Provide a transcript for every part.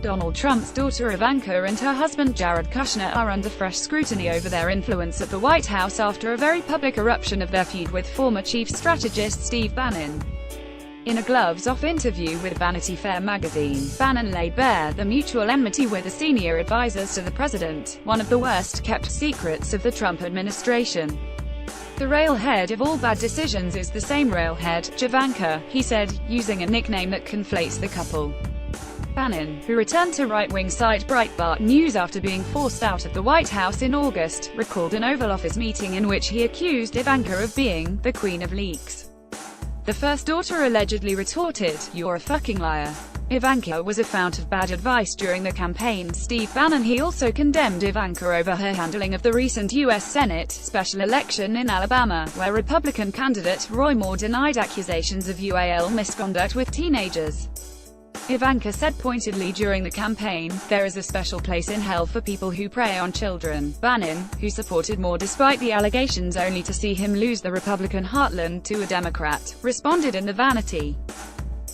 Donald Trump's daughter Ivanka and her husband Jared Kushner are under fresh scrutiny over their influence at the White House after a very public eruption of their feud with former chief strategist Steve Bannon. In a gloves-off interview with Vanity Fair magazine, Bannon laid bare the mutual enmity with the senior advisors to the president, one of the worst-kept secrets of the Trump administration. "The railhead of all bad decisions is the same railhead, Javanka," he said, using a nickname that conflates the couple. Bannon, who returned to right-wing site Breitbart News after being forced out of the White House in August, recalled an Oval Office meeting in which he accused Ivanka of being the queen of leaks. The first daughter allegedly retorted, "You're a fucking liar." Ivanka was a fount of bad advice during the campaign. Steve Bannon. He also condemned Ivanka over her handling of the recent U.S. Senate special election in Alabama, where Republican candidate Roy Moore denied accusations of UAL misconduct with teenagers. Ivanka said pointedly during the campaign, "There is a special place in hell for people who prey on children." Bannon, who supported Moore despite the allegations only to see him lose the Republican heartland to a Democrat, responded in the Vanity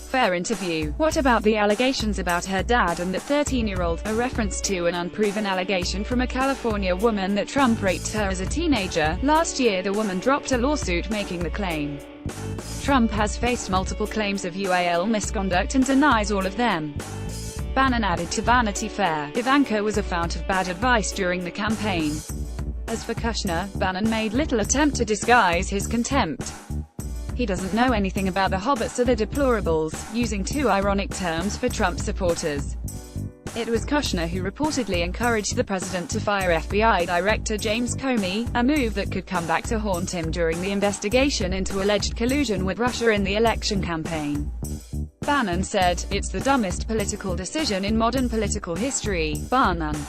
Fair interview, "What about the allegations about her dad and the 13-year-old, a reference to an unproven allegation from a California woman that Trump raped her as a teenager. Last year the woman dropped a lawsuit making the claim. Trump has faced multiple claims of UAL misconduct and denies all of them." Bannon added to Vanity Fair, "Ivanka was a fount of bad advice during the campaign." As for Kushner, Bannon made little attempt to disguise his contempt. "He doesn't know anything about the hobbits or the deplorables," using two ironic terms for Trump supporters. It was Kushner who reportedly encouraged the president to fire FBI Director James Comey, a move that could come back to haunt him during the investigation into alleged collusion with Russia in the election campaign. Bannon said, "It's the dumbest political decision in modern political history, bar none.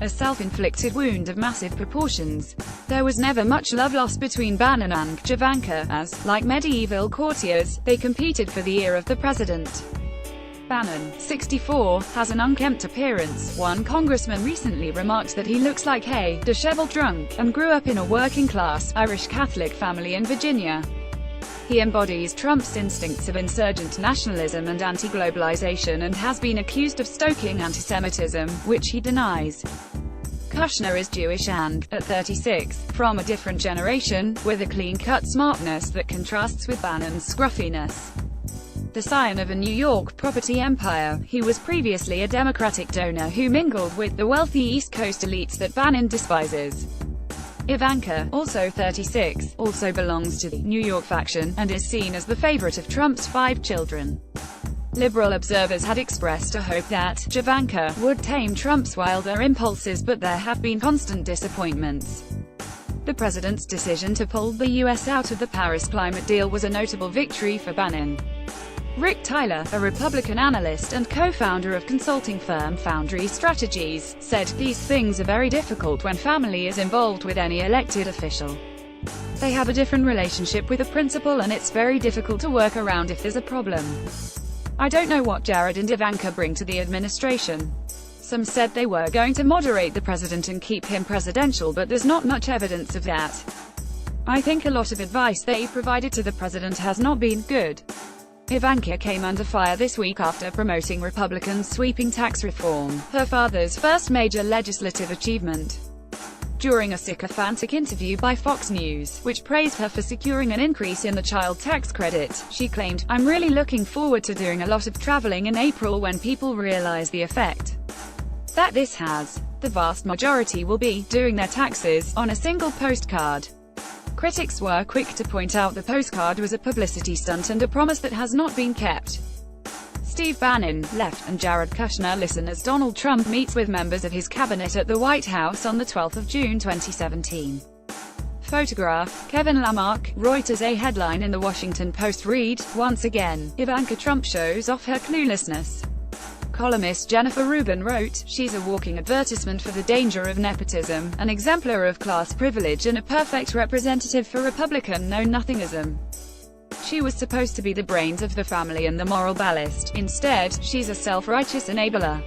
A self-inflicted wound of massive proportions. There was never much love lost between Bannon and Javanka, as, like medieval courtiers, they competed for the ear of the president." Bannon, 64, has an unkempt appearance. One congressman recently remarked that he looks like a disheveled drunk, and grew up in a working-class, Irish Catholic family in Virginia. He embodies Trump's instincts of insurgent nationalism and anti-globalization and has been accused of stoking antisemitism, which he denies. Kushner is Jewish and, at 36, from a different generation, with a clean-cut smartness that contrasts with Bannon's scruffiness. The scion of a New York property empire, he was previously a Democratic donor who mingled with the wealthy East Coast elites that Bannon despises. Ivanka, also 36, also belongs to the New York faction, and is seen as the favorite of Trump's 5 children. Liberal observers had expressed a hope that Javanka would tame Trump's wilder impulses, but there have been constant disappointments. The president's decision to pull the U.S. out of the Paris climate deal was a notable victory for Bannon. Rick Tyler, a Republican analyst and co-founder of consulting firm Foundry Strategies, said, "These things are very difficult when family is involved with any elected official. They have a different relationship with the principal and it's very difficult to work around if there's a problem. I don't know what Jared and Ivanka bring to the administration. Some said they were going to moderate the president and keep him presidential, but there's not much evidence of that. I think a lot of advice they provided to the president has not been good." Ivanka came under fire this week after promoting Republicans' sweeping tax reform, her father's first major legislative achievement. During a sycophantic interview by Fox News, which praised her for securing an increase in the child tax credit, she claimed, "I'm really looking forward to doing a lot of traveling in April when people realize the effect that this has. The vast majority will be doing their taxes on a single postcard." Critics were quick to point out the postcard was a publicity stunt and a promise that has not been kept. Steve Bannon, left, and Jared Kushner listen as Donald Trump meets with members of his cabinet at the White House on the 12th of June 2017. Photograph, Kevin Lamarck, Reuters. A headline in the Washington Post read, "Once again, Ivanka Trump shows off her cluelessness." Columnist Jennifer Rubin wrote, "She's a walking advertisement for the danger of nepotism, an exemplar of class privilege and a perfect representative for Republican know-nothingism. She was supposed to be the brains of the family and the moral ballast. Instead, she's a self-righteous enabler."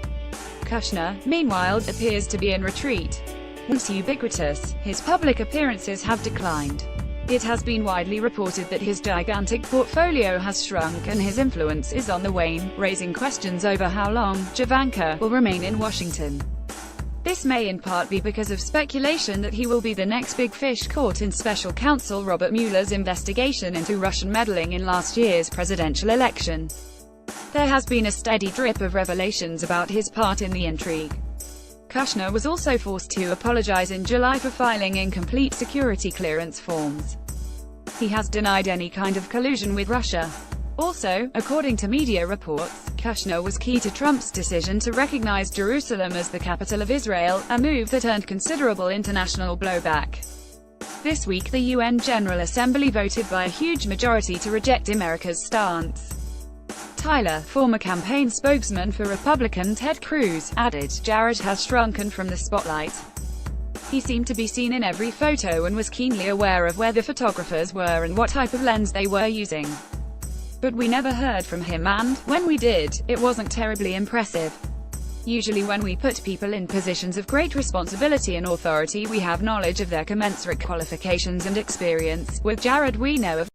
Kushner, meanwhile, appears to be in retreat. Once ubiquitous, his public appearances have declined. It has been widely reported that his gigantic portfolio has shrunk and his influence is on the wane, raising questions over how long Javanka will remain in Washington. This may in part be because of speculation that he will be the next big fish caught in special counsel Robert Mueller's investigation into Russian meddling in last year's presidential election. There has been a steady drip of revelations about his part in the intrigue. Kushner was also forced to apologize in July for filing incomplete security clearance forms. He has denied any kind of collusion with Russia. Also, according to media reports, Kushner was key to Trump's decision to recognize Jerusalem as the capital of Israel, a move that earned considerable international blowback. This week the UN General Assembly voted by a huge majority to reject America's stance. Tyler, former campaign spokesman for Republican Ted Cruz, added, "Jared has shrunken from the spotlight. He seemed to be seen in every photo and was keenly aware of where the photographers were and what type of lens they were using. But we never heard from him and, when we did, it wasn't terribly impressive. Usually when we put people in positions of great responsibility and authority we have knowledge of their commensurate qualifications and experience. With Jared we know of